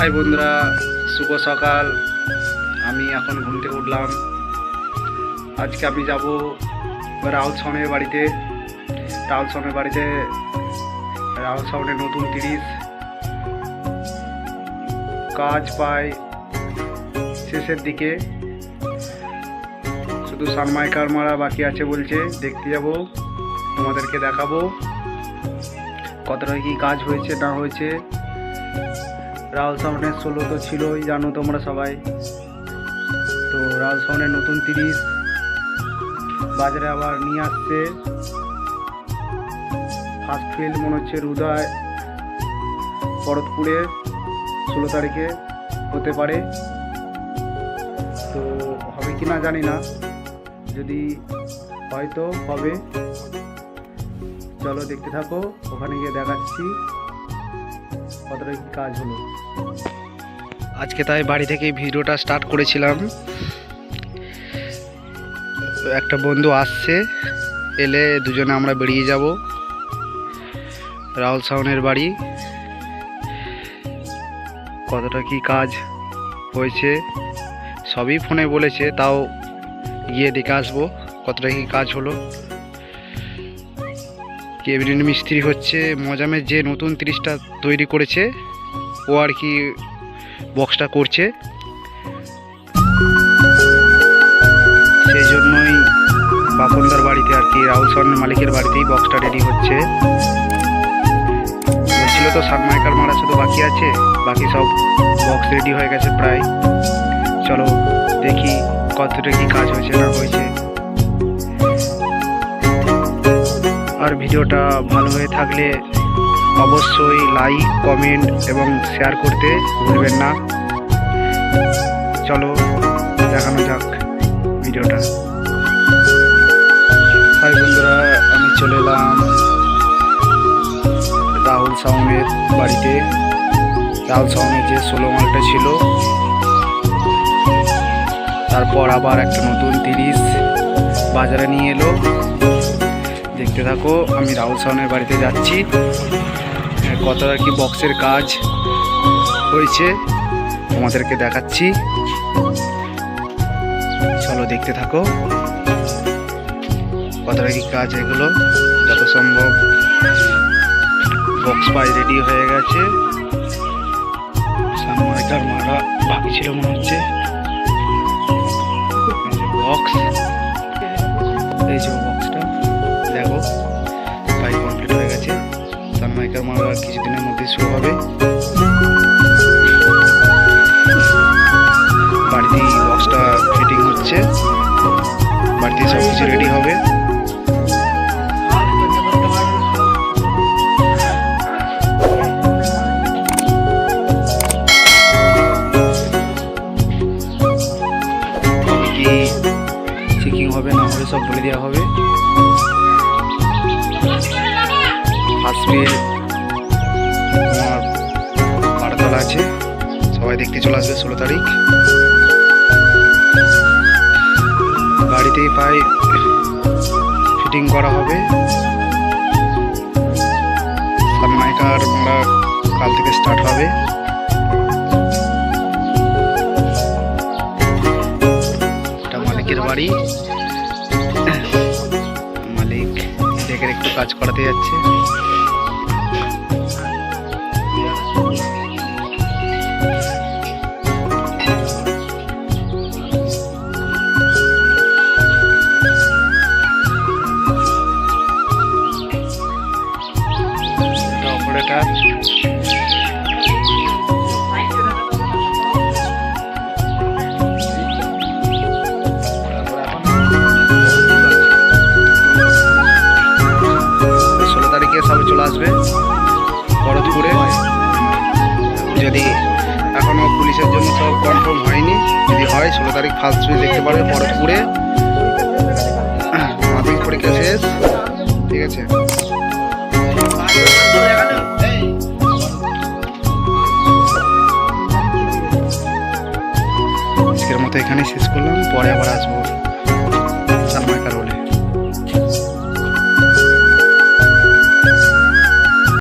High বন্ধুরা, শুভ সকাল। আমি এখন ঘুম থেকে উঠলাম। আজকে আমি যাব রাহুল সাউনের বাড়িতে। রাহুল সাউনের নতুন 30 কাজ পায় শেষের দিকে, শুধু সানমাইকার মারা বাকি আছে বলছে। দেখতে যাব, তোমাদেরকে দেখাবো কতটা কি কাজ হয়েছে না হয়েছে। রাহুল সাউনের 16 তো ছিলই, জানো তোমরা সবাই। তো রাহুল সাউনের নতুন 30 বাজারে আবার নিয়ে আসছে। ফার্স্ট ফিল্ড মনে হচ্ছে রুদায় ভরতপুরে 16 তারিখে হতে পারে। তো হবে কি না জানি না, যদি হয়তো হবে। চলো দেখতে থাকো, ওখানে গিয়ে দেখাচ্ছি কতটা কি কাজ হলো। আজকে তাই বাড়ি থেকে ভিডিওটা স্টার্ট করেছিলাম। একটা বন্ধু আসছে, এলে দুজনে আমরা বেরিয়ে যাব রাহুল সাউনের বাড়ি। কতটা কি কাজ হয়েছে সবই ফোনে বলেছে, তাও গিয়ে দেখে আসবো কতটা কি কাজ হলো। কেবিনেট মিস্ত্রি হচ্ছে মজামের, যে নতুন 30টা তৈরি করেছে ও আর কি বক্সটা করছে। সেই জন্যই বাপনদার বাড়িতে আর কি, রাহুল সাউনের মালিকের বাড়িতেই বক্সটা রেডি হচ্ছে। বলছিল তো সানমাইকার মারা শুধু বাকি আছে, বাকি সব বক্স রেডি হয়ে গেছে প্রায়। চলো দেখি কতটা কি কাজ হয়েছে না হয়েছে। আর ভিডিওটা ভালো হয়ে থাকলে অবশ্যই লাইক, কমেন্ট এবং শেয়ার করতে ভুলবেন না। চলো দেখানো যাক ভিডিওটা। হাই বন্ধুরা, আমি চলে এলাম রাহুল সাউনের বাড়িতে। রাহুল সাউনের যে 16 মালটা ছিল, তারপর আবার একটা নতুন 30 বাজারে নিয়ে এলো। দেখতে থাকো, আমি রাহুল সাউনের বাড়িতে যাচ্ছি। কতটা কি বক্সের কাজ হয়েছে তোমাদেরকে দেখাচ্ছি। চলো দেখতে থাকো কতটা কি কাজ। এগুলো যত সম্ভব বক্স পাই রেডি হয়ে গেছে। সানমাইকার মারা বাকি ছিল মনে হচ্ছে। বক্স, এই যে বক্সটা দেখো পাই কমপ্লিট হয়ে গেছে। সানমাইকার মারা কিছুদিনের মধ্যে শুরু হবে। বাড়িতেই বক্সটা ফিটিং হচ্ছে, বাড়িতে সব কিছু রেডি হবে। কি চেকিং হবে না হবে সব বলে দেওয়া হবে। ফার্স্ট ফিল্ড আমার পাড়াতলা আছে, সবাই দেখতে চলে আসবে 16 তারিখ। বাড়িতেই পাই ফিটিং করা হবে। সানমাইকার আমরা কাল থেকে স্টার্ট হবে। এটা মালিকের বাড়ি, মালিক ডেকের একটু কাজ করাতে যাচ্ছে। অপারেটর সবাই চলে আসবে ভরতপুরে। যদি এখনো পুলিশের জন্য সব কনফার্ম হয়নি, যদি হয় 16 তারিখ ফার্স্ট ফিল্ড দেখতে পারবে ভরতপুরে। মাধ্যমিক পরীক্ষা শেষ, ঠিক আছে। আজকের মতো এখানেই শেষ করলাম, পরে আবার আসবো।